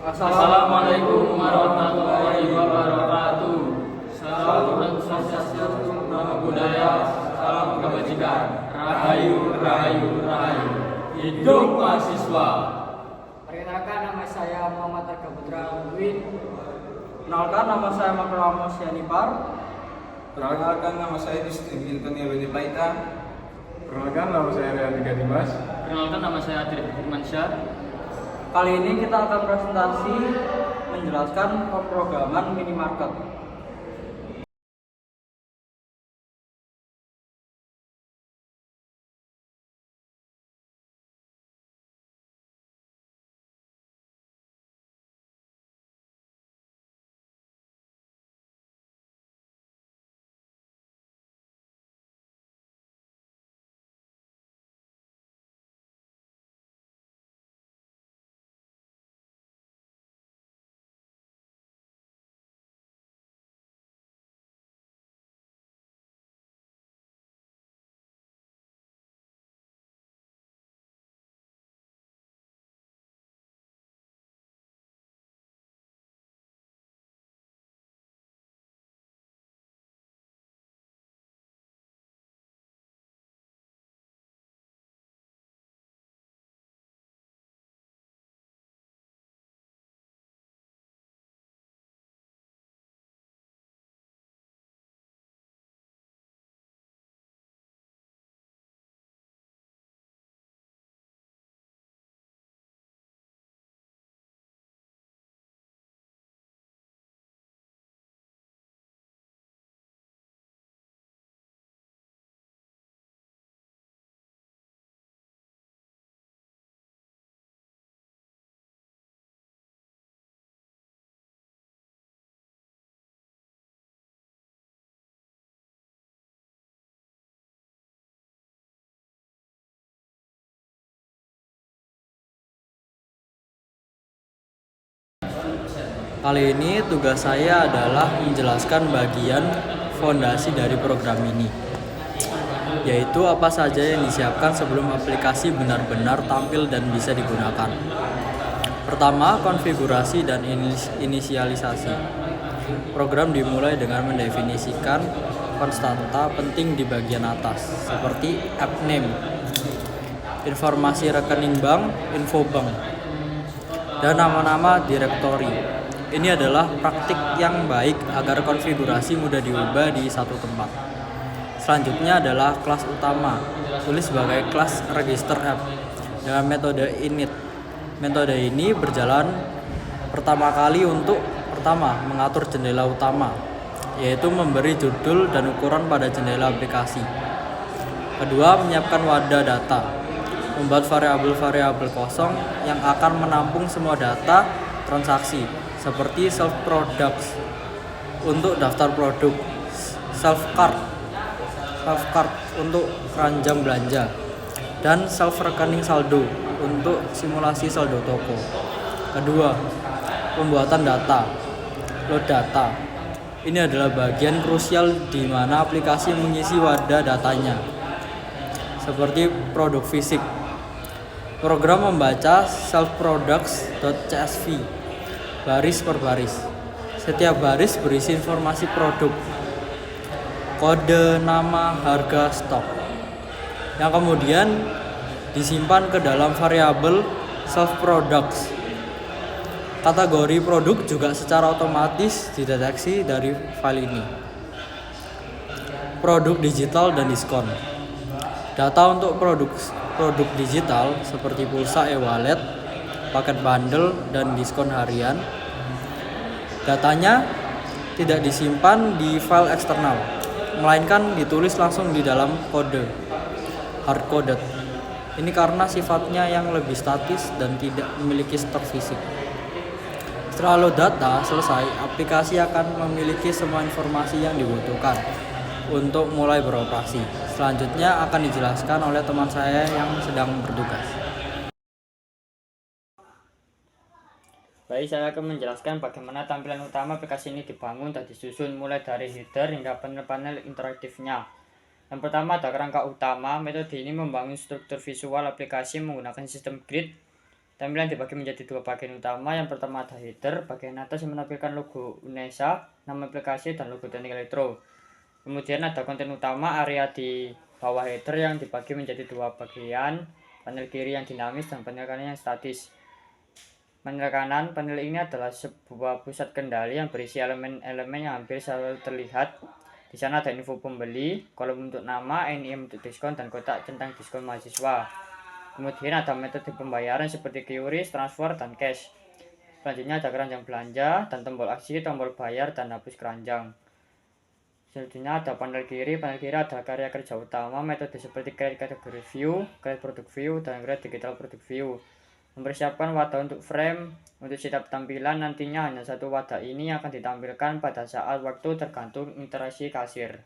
Assalamualaikum warahmatullahi wabarakatuh. Salam Swastiastu, Namo Buddhaya, salam kebajikan. Rahayu, rahayu, rahayu. Hidup mahasiswa. Perkenalkan, nama saya Muhammad Arka Putra Win. Kenalkan, nama saya Makramos Yanipar. Perkenalkan, nama saya Distin Antonio Paita. Perkenalkan, nama saya Rian Dimas. Perkenalkan, nama saya Adri Firmansyah. Kali ini kita akan presentasi menjelaskan pemrograman minimarket. Kali ini tugas saya adalah menjelaskan bagian fondasi dari program ini, yaitu apa saja yang disiapkan sebelum aplikasi benar-benar tampil dan bisa digunakan. Pertama, konfigurasi dan inisialisasi. Program dimulai dengan mendefinisikan konstanta penting di bagian atas, seperti app name, informasi rekening bank, info bank, dan nama-nama direktori. Ini adalah praktik yang baik agar konfigurasi mudah diubah di satu tempat. Selanjutnya adalah kelas utama, tulis sebagai kelas register app dengan metode init. Metode ini berjalan pertama kali untuk mengatur jendela utama, yaitu memberi judul dan ukuran pada jendela aplikasi. Kedua, menyiapkan wadah data, membuat variabel-variabel kosong yang akan menampung semua data transaksi, seperti self products untuk daftar produk, self cart untuk keranjang belanja, dan self rekening saldo untuk simulasi saldo toko. Kedua, pembuatan data, load data. Ini adalah bagian krusial di mana aplikasi mengisi wadah datanya, seperti produk fisik. Program membaca self-products.csv baris per baris. Setiap baris berisi informasi produk, kode, nama, harga, stok, yang kemudian disimpan ke dalam variabel self-products. Kategori produk juga secara otomatis dideteksi dari file ini. Produk digital dan diskon. Data untuk produk digital seperti pulsa e-wallet, paket bundle, dan diskon harian. Datanya tidak disimpan di file eksternal, melainkan ditulis langsung di dalam kode, hard-coded. Ini karena sifatnya yang lebih statis dan tidak memiliki stok fisik. Setelah load data selesai, aplikasi akan memiliki semua informasi yang dibutuhkan untuk mulai beroperasi. Selanjutnya akan dijelaskan oleh teman saya yang sedang bertugas. Baik, saya akan menjelaskan bagaimana tampilan utama aplikasi ini dibangun dan disusun mulai dari header hingga panel-panel interaktifnya. Yang pertama ada kerangka utama. Metode ini membangun struktur visual aplikasi menggunakan sistem grid Tampilan dibagi menjadi dua bagian utama. Yang pertama ada header, bagian atas yang menampilkan logo UNESA, nama aplikasi, dan logo Teknik Elektro. Kemudian ada konten utama, area di bawah header yang dibagi menjadi dua bagian, panel kiri yang dinamis dan panel kanan yang statis. Panel kanan, panel ini adalah sebuah pusat kendali yang berisi elemen-elemen yang hampir selalu terlihat. Di sana ada info pembeli, kolom untuk nama, NIM untuk diskon, dan kotak centang diskon mahasiswa. Kemudian ada metode pembayaran seperti QRIS, transfer, dan cash. Selanjutnya ada keranjang belanja dan tombol aksi, tombol bayar, dan hapus keranjang. Selanjutnya ada panel kiri ada karya kerja utama, metode seperti create category view, create product view, dan create digital product view. Mempersiapkan wadah untuk frame. Untuk setiap tampilan nantinya hanya satu wadah ini akan ditampilkan pada saat waktu tergantung interaksi kasir.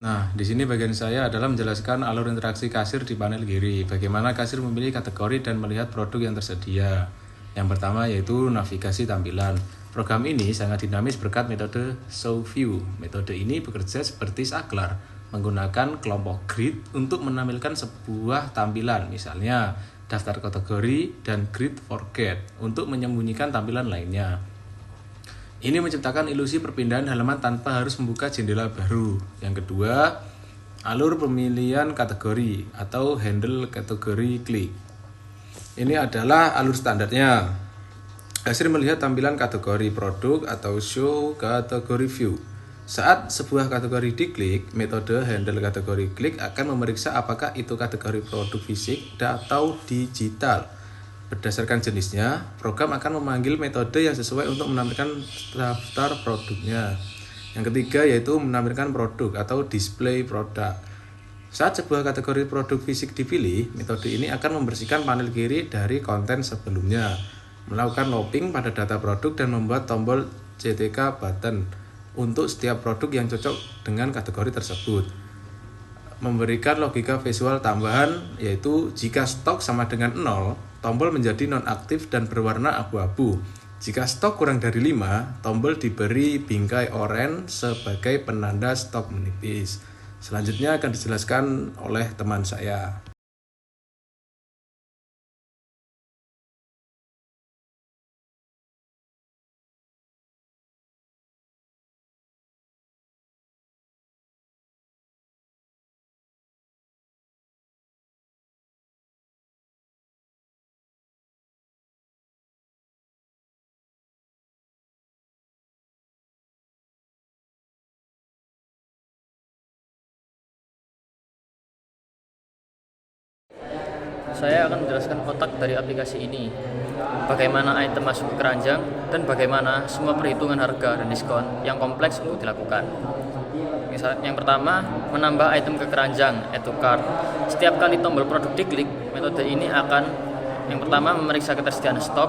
Nah, di sini bagian saya adalah menjelaskan alur interaksi kasir di panel kiri. Bagaimana kasir memilih kategori dan melihat produk yang tersedia. Yang pertama yaitu navigasi tampilan. Program ini sangat dinamis berkat metode Show View. Metode ini bekerja seperti saklar, menggunakan kelompok grid untuk menampilkan sebuah tampilan, misalnya daftar kategori dan grid forget untuk menyembunyikan tampilan lainnya. Ini menciptakan ilusi perpindahan halaman tanpa harus membuka jendela baru. Yang kedua, alur pemilihan kategori atau handle kategori klik. Ini adalah alur standarnya. Kasir melihat tampilan kategori produk atau show kategori view. Saat sebuah kategori diklik, metode handle kategori klik akan memeriksa apakah itu kategori produk fisik atau digital. Berdasarkan jenisnya, program akan memanggil metode yang sesuai untuk menampilkan daftar produknya. Yang ketiga yaitu menampilkan produk atau display produk. Saat sebuah kategori produk fisik dipilih, metode ini akan membersihkan panel kiri dari konten sebelumnya, melakukan looping pada data produk dan membuat tombol CTK button untuk setiap produk yang cocok dengan kategori tersebut. Memberikan logika visual tambahan yaitu jika stok sama dengan 0, tombol menjadi nonaktif dan berwarna abu-abu. Jika stok kurang dari 5, tombol diberi bingkai oranye sebagai penanda stok menipis. Selanjutnya akan dijelaskan oleh teman saya. Saya akan menjelaskan otak dari aplikasi ini, bagaimana item masuk ke keranjang, dan bagaimana semua perhitungan harga dan diskon yang kompleks untuk dilakukan. Yang pertama, menambah item ke keranjang, add to cart. Setiap kali tombol produk diklik, metode ini akan yang pertama memeriksa ketersediaan stok.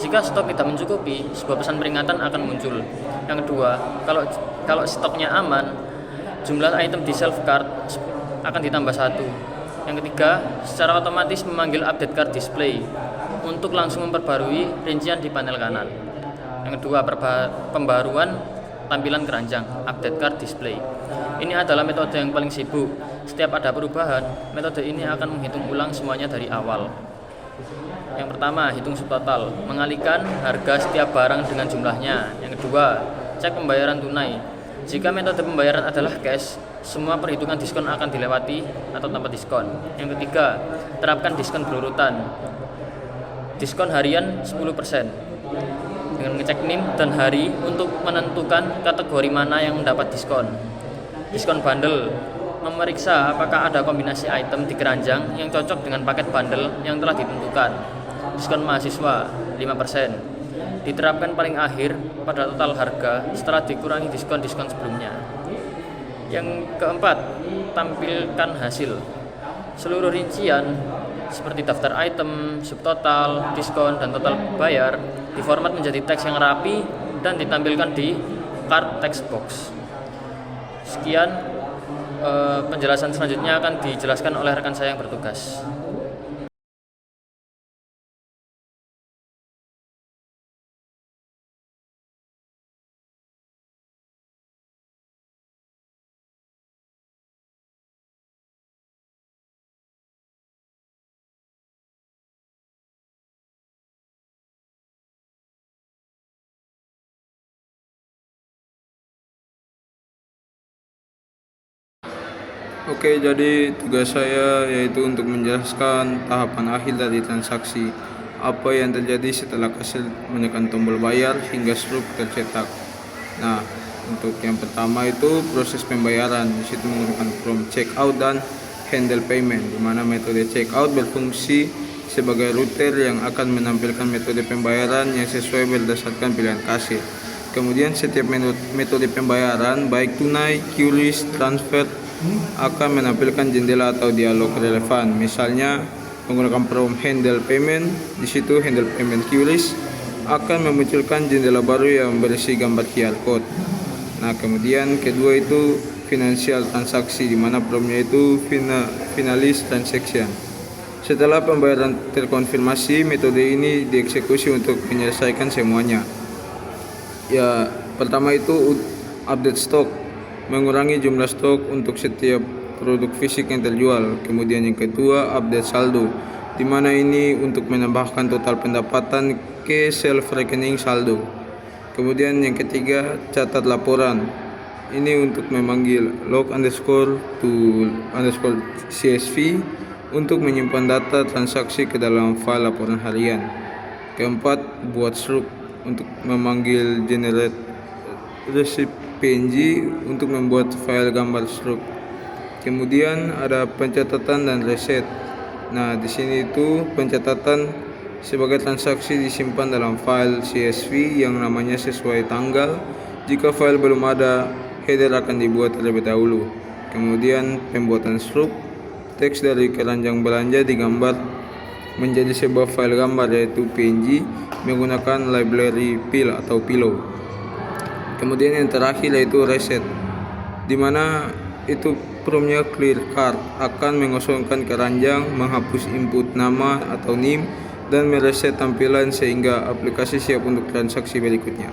Jika stok tidak mencukupi, sebuah pesan peringatan akan muncul. Yang kedua, kalau stoknya aman, jumlah item di shelf cart akan ditambah 1. Yang ketiga, secara otomatis memanggil update card display untuk langsung memperbarui rincian di panel kanan. Yang kedua, pembaruan tampilan keranjang, update card display. Ini adalah metode yang paling sibuk. Setiap ada perubahan, metode ini akan menghitung ulang semuanya dari awal. Yang pertama, hitung subtotal, mengalihkan harga setiap barang dengan jumlahnya. Yang kedua, cek pembayaran tunai. Jika metode pembayaran adalah cash, semua perhitungan diskon akan dilewati atau tanpa diskon. Yang ketiga, terapkan diskon berurutan. Diskon harian 10% dengan ngecek NIM dan hari untuk menentukan kategori mana yang mendapat diskon. Diskon bundle, memeriksa apakah ada kombinasi item di keranjang yang cocok dengan paket bundle yang telah ditentukan. Diskon mahasiswa 5%. Diterapkan paling akhir pada total harga setelah dikurangi diskon-diskon sebelumnya. Yang keempat, tampilkan hasil. Seluruh rincian seperti daftar item, subtotal, diskon, dan total bayar diformat menjadi teks yang rapi dan ditampilkan di cart text box. Sekian penjelasan selanjutnya akan dijelaskan oleh rekan saya yang bertugas. Oke, jadi tugas saya yaitu untuk menjelaskan tahapan akhir dari transaksi. Apa yang terjadi setelah kasir menekan tombol bayar hingga struk tercetak. Nah, untuk yang pertama itu proses pembayaran. Di situ menggunakan from checkout dan handle payment, di mana metode checkout berfungsi sebagai router yang akan menampilkan metode pembayaran yang sesuai berdasarkan pilihan kasir. Kemudian setiap metode pembayaran baik tunai, QRIS, transfer akan menampilkan jendela atau dialog relevan. Misalnya menggunakan from handle payment, di situ handle payment QRIS akan memunculkan jendela baru yang berisi gambar QR code. Nah, kemudian kedua itu financial transaksi, di mana promnya itu finalis transaction. Setelah pembayaran terkonfirmasi, metode ini dieksekusi untuk menyelesaikan semuanya. Ya, pertama itu update stok, mengurangi jumlah stok untuk setiap produk fisik yang terjual. Kemudian yang kedua, update saldo, di mana ini untuk menambahkan total pendapatan ke self rekening saldo. Kemudian yang ketiga, catat laporan. Ini untuk memanggil log underscore to underscore CSV untuk menyimpan data transaksi ke dalam file laporan harian. Keempat, buat struk untuk memanggil generate receipt PNG untuk membuat file gambar struk. Kemudian ada pencatatan dan reset. Nah, di sini itu pencatatan sebagai transaksi disimpan dalam file CSV yang namanya sesuai tanggal. Jika file belum ada, header akan dibuat terlebih dahulu. Kemudian pembuatan struk, teks dari keranjang belanja digambar menjadi sebuah file gambar yaitu PNG menggunakan library pil atau pillow. Kemudian yang terakhir yaitu reset, di mana itu promnya clear card akan mengosongkan keranjang, menghapus input nama atau NIM, dan mereset tampilan sehingga aplikasi siap untuk transaksi berikutnya.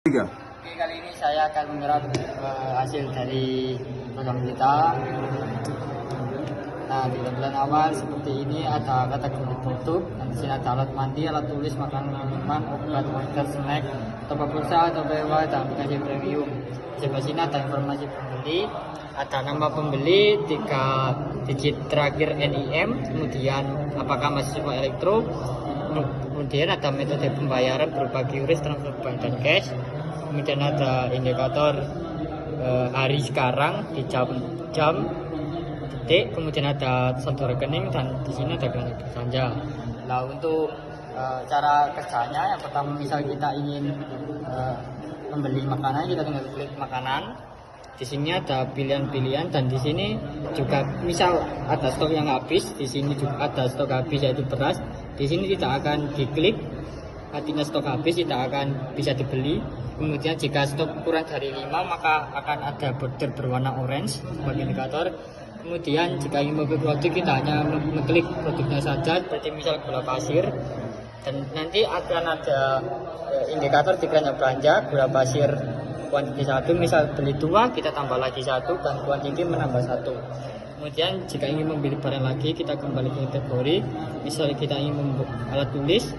3. Oke, kali ini saya akan menyerap hasil dari program kita. Nah, di tampilan awal seperti ini ada kategori produk, dan di sini ada alat mandi, alat tulis, makanan, minuman, obat, order, snack, atau pulsa, atau PWA, dan aplikasi premium. Di sebelah sini ada informasi pembeli, ada nama pembeli, 3 digit terakhir NIM, kemudian apakah mahasiswa elektro, kemudian ada metode pembayaran berupa QRIS, transfer bank, dan cash. Kemudian ada indikator hari sekarang di jam, detik, kemudian ada saldo rekening, dan di sini ada grafik belanja. Nah, untuk cara kerjanya, yang pertama misal kita ingin membeli makanan, kita tinggal klik makanan. Di sini ada pilihan-pilihan, dan di sini juga misal ada stok yang habis, di sini juga ada stok habis yaitu beras. Di sini tidak akan diklik, artinya stok habis tidak akan bisa dibeli. Kemudian jika stok kurang dari 5 maka akan ada border berwarna orange sebagai indikator. Kemudian jika ingin membeli produk, kita hanya mengklik produknya saja, seperti misal gula pasir, dan nanti akan ada indikator dikiranya belanja gula pasir kuantiti 1, misal beli 2 kita tambah lagi 1, dan kuantiti menambah 1. Kemudian jika ingin membeli barang lagi, kita kembali ke kategori. Misal kita ingin membeli alat tulis,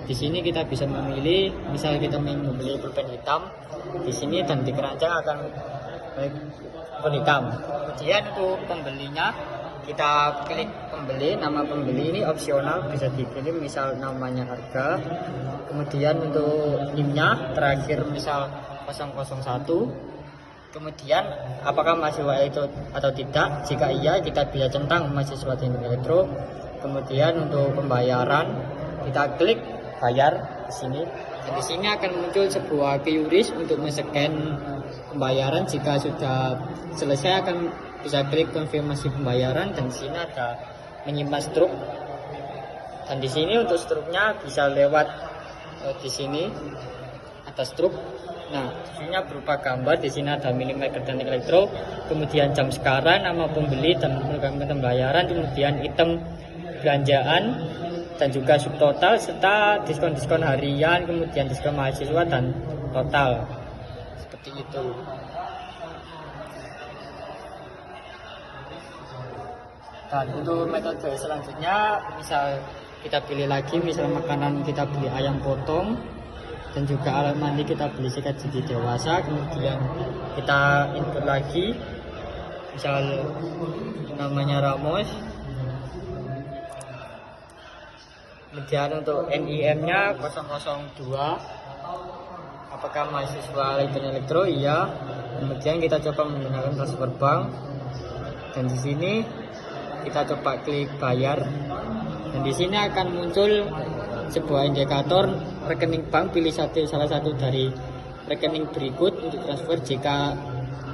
di sini kita bisa memilih, misal kita ingin membeli pulpen hitam di sini, dan di keranjang akan pulpen hitam. Kemudian untuk pembelinya, kita klik pembeli, nama pembeli ini opsional, bisa dipilih misal namanya harga. Kemudian untuk NIM-nya terakhir misal 001. Kemudian apakah mahasiswa itu atau tidak, jika iya kita bisa centang mahasiswa teknik elektro. Kemudian untuk pembayaran kita klik bayar di sini, dan di sini akan muncul sebuah QRIS untuk men-scan pembayaran. Jika sudah selesai akan bisa klik konfirmasi pembayaran, dan di sini ada menyimpan struk, dan di sini untuk struknya bisa lewat di sini ada struk. Nah, struknya berupa gambar, di sini ada minimarket teknik elektro, kemudian jam sekarang, nama pembeli, dan program pembayaran, kemudian item belanjaan, dan juga subtotal, serta diskon-diskon harian, kemudian diskon mahasiswa, dan total. Seperti itu. Dan untuk metode selanjutnya, misal kita pilih lagi, misal makanan kita beli ayam potong, dan juga alat mandi kita beli sikat gigi dewasa. Kemudian kita input lagi, misal namanya Ramos. Kemudian untuk NIM-nya 002, apakah mahasiswa elektro? Iya. Kemudian kita coba menggunakan transfer bank, dan di sini kita coba klik bayar, dan di sini akan muncul sebuah indikator rekening bank. Pilih salah satu dari rekening berikut untuk transfer. Jika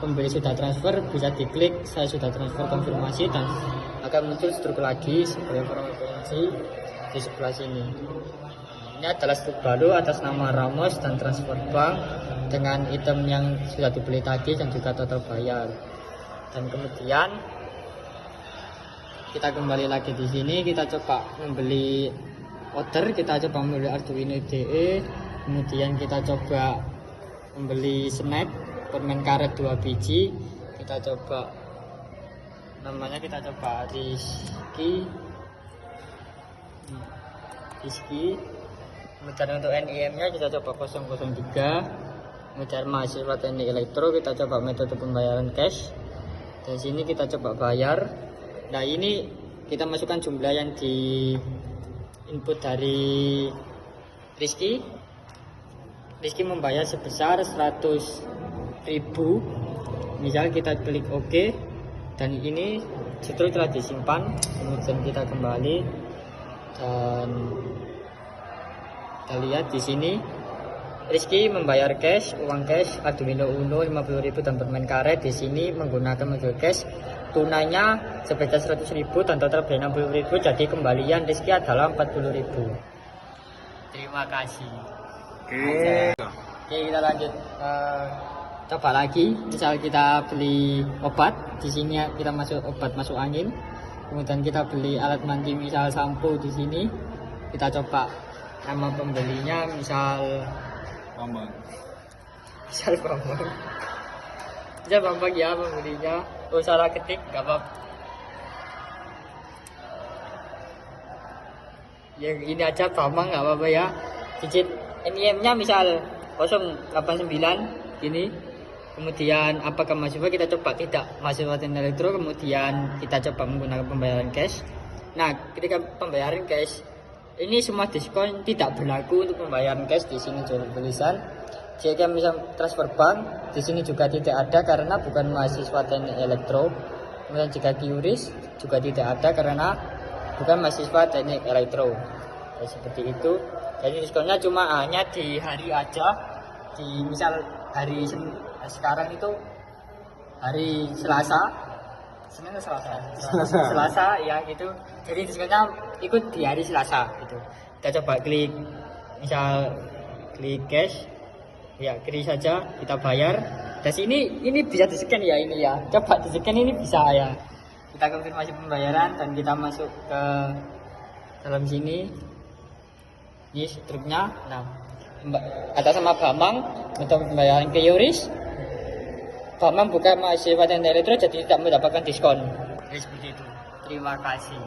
pembeli sudah transfer, bisa diklik saya sudah transfer konfirmasi, dan akan muncul struk lagi sebagai informasi di sebelah sini. Ini adalah struk baru atas nama Ramos dan transfer bank dengan item yang sudah dibeli tadi, dan juga total bayar. Dan kemudian kita kembali lagi di sini, kita coba membeli order, kita coba membeli Arduino IDE, kemudian kita coba membeli snack permen karet 2 biji, kita coba namanya, kita coba Rizky. Kemudian untuk NIM nya kita coba 003. Kemudian mahasiswa teknik elektro, kita coba metode pembayaran cash, dan sini kita coba bayar. Nah, ini kita masukkan jumlah yang di input dari Rizky membayar sebesar 100.000. Misal kita klik OK, dan ini struk telah disimpan. Kemudian kita kembali, dan kita lihat di sini Rizky membayar cash, uang cash Arduino Uno 50.000 dan permen karet. Di sini menggunakan metode cash, tunainya sebesar 100.000 dan total biaya 60.000. Jadi kembalian Rizky adalah 40.000. Terima kasih. Oke, kita lanjut. Coba lagi, misal kita beli obat, di sini kita masuk obat masuk angin. Kemudian kita beli alat mandi, misal sampo di sini. Kita coba nama pembelinya, misal Misal Bambang. Misal Bambang ya pembelinya. Oh salah ketik nggak apa. Ya ini aja Bambang nggak apa-apa ya. Digit NIM-nya misal 089 ini. Kemudian apakah mahasiswa kita coba tidak mahasiswa teknik elektro, kemudian kita coba menggunakan pembayaran cash. Nah, ketika pembayaran cash ini semua diskon tidak berlaku untuk pembayaran cash. Di sini juga tulisan jika misal transfer bank di sini juga tidak ada karena bukan mahasiswa teknik elektro. Kemudian jika QRIS juga tidak ada karena bukan mahasiswa teknik elektro. Ya, seperti itu. Jadi diskonnya cuma hanya di hari aja. Di misal hari sekarang itu hari Selasa. Senin atau Selasa ya gitu. Jadi diskonnya ikut di hari Selasa gitu. Kita coba klik misal klik cash. Ya, klik saja kita bayar. Dan ini bisa di-scan ya ini ya. Coba di-scan ini bisa ya. Kita konfirmasi pembayaran dan kita masuk ke dalam sini. Ini struknya. Nah, atas sama Bambang untuk pembayaran ke QRIS. Bambang bukan mahasiswa teknik elektro jadi tidak mendapatkan diskon. Jadi seperti itu. Terima kasih.